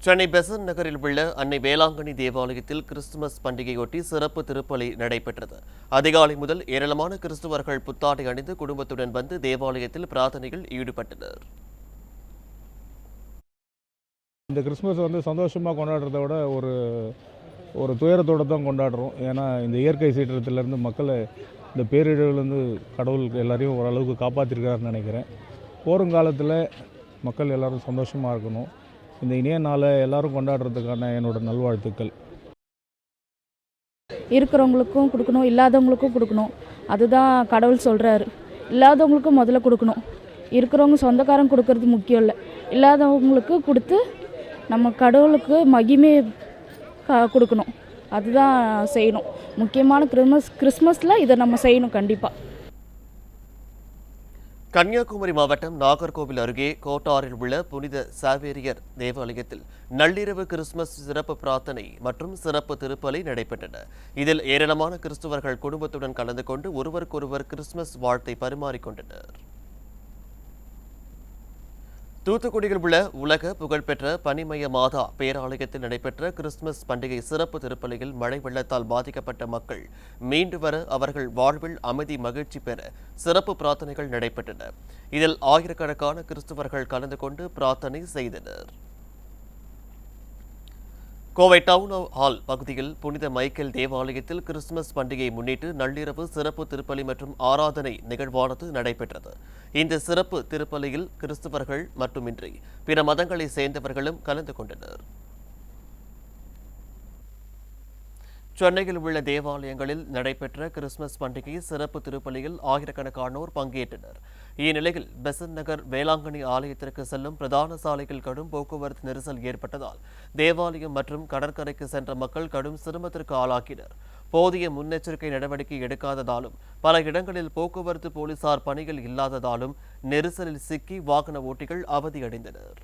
சென்னை பெசன்ட் நகரில் உள்ள அன்னை வேளாங்கண்ணி தேவாலயத்தில் கிறிஸ்துமஸ் பண்டிகையொட்டி சிறப்பு திருப்பலி நடைபெற்றது. அதிகாலை முதல் ஏராளமான கிறிஸ்துவர்கள் புத்தாடை அணிந்து குடும்பத்துடன் வந்து தேவாலயத்தில் பிரார்த்தனையில் ஈடுபட்டனர். இந்த கிறிஸ்மஸ் சந்தோஷமாக கொண்டாடுறத விட ஒரு துயரத்தோடு தான் கொண்டாடுறோம். ஏன்னா இந்த இயற்கை சீற்றத்திலேருந்து மக்களை இந்த பேரிடர்லேருந்து கடவுள் எல்லாரையும் ஓரளவுக்கு காப்பாற்றிருக்காருன்னு நினைக்கிறேன். போருங்காலத்தில் மக்கள் எல்லோரும் சந்தோஷமாக இருக்கணும். இந்த இணைய நாளை எல்லோரும் கொண்டாடுறதுக்கான என்னோட நல்வாழ்த்துக்கள். இருக்கிறவங்களுக்கும் கொடுக்கணும், இல்லாதவங்களுக்கும் கொடுக்கணும். அதுதான் கடவுள் சொல்கிறாரு. இல்லாதவங்களுக்கும் முதல்ல கொடுக்கணும். இருக்கிறவங்க சொந்தக்காரங்க கொடுக்கறது முக்கியம் இல்லை, இல்லாதவங்களுக்கு கொடுத்து நம்ம கடவுளுக்கு மகிமை கொடுக்கணும். அதுதான் செய்யணும். முக்கியமான கிறிஸ்மஸில் இதை நம்ம செய்யணும் கண்டிப்பாக. கன்னியாகுமரி மாவட்டம் நாகர்கோவில் அருகே கோட்டாரில் உள்ள புனித சாவேரியர் தேவாலயத்தில் நள்ளிரவு கிறிஸ்துமஸ் சிறப்பு பிரார்த்தனை மற்றும் சிறப்பு திருப்பலி நடைபெற்றன. இதில் ஏராளமான கிறிஸ்துவர்கள் குடும்பத்துடன் கலந்து கொண்டு ஒருவருக்கொருவர் கிறிஸ்துமஸ் வாழ்த்தை பரிமாறிக்கொண்டனர். தூத்துக்குடியில் உள்ள உலக புகழ்பெற்ற பனிமய மாதா பேராலயத்தில் நடைபெற்ற கிறிஸ்துமஸ் பண்டிகை சிறப்பு திருப்பலியில் மழை வெள்ளத்தால் பாதிக்கப்பட்ட மக்கள் மீண்டு வர, அவர்கள் வாழ்வில் அமைதி மகிழ்ச்சி பெற சிறப்பு பிரார்த்தனைகள் நடைபெற்றன. இதில் ஆயிரக்கணக்கான கிறிஸ்துவர்கள் கலந்து கொண்டு பிரார்த்தனை செய்தனர். கோவை டவுன் ஹால் பகுதியில் புனித மைக்கேல் தேவாலயத்தில் கிறிஸ்துமஸ் பண்டிகையை முன்னிட்டு நள்ளிரவு சிறப்பு திருப்பலி மற்றும் ஆராதனை நிகழ்வானது நடைபெற்றது. இந்த சிறப்பு திருப்பலியில் கிறிஸ்துவர்கள் மட்டுமின்றி பிற மதங்களை சேர்ந்தவர்களும் கலந்து கொண்டனர். சென்னையில் உள்ள தேவாலயங்களில் நடைபெற்ற கிறிஸ்துமஸ் பண்டிகை சிறப்பு திருப்பலியில் ஆயிரக்கணக்கானோர் பங்கேற்றனர். இந்நிலையில் பெசன்ட் நகர் வேளாங்கண்ணி ஆலயத்திற்கு செல்லும் பிரதான சாலையில் கடும் போக்குவரத்து நெரிசல் ஏற்பட்டதால் தேவாலயம் மற்றும் கடற்கரைக்கு சென்ற மக்கள் கடும் சிரமத்திற்கு ஆளாக்கினர். போதிய முன்னெச்சரிக்கை நடவடிக்கை எடுக்காததாலும் பல இடங்களில் போக்குவரத்து போலீசார் பணியில் இல்லாததாலும் நெரிசலில் சிக்கி வாகன ஓட்டிகள் அவதியடைந்தனர்.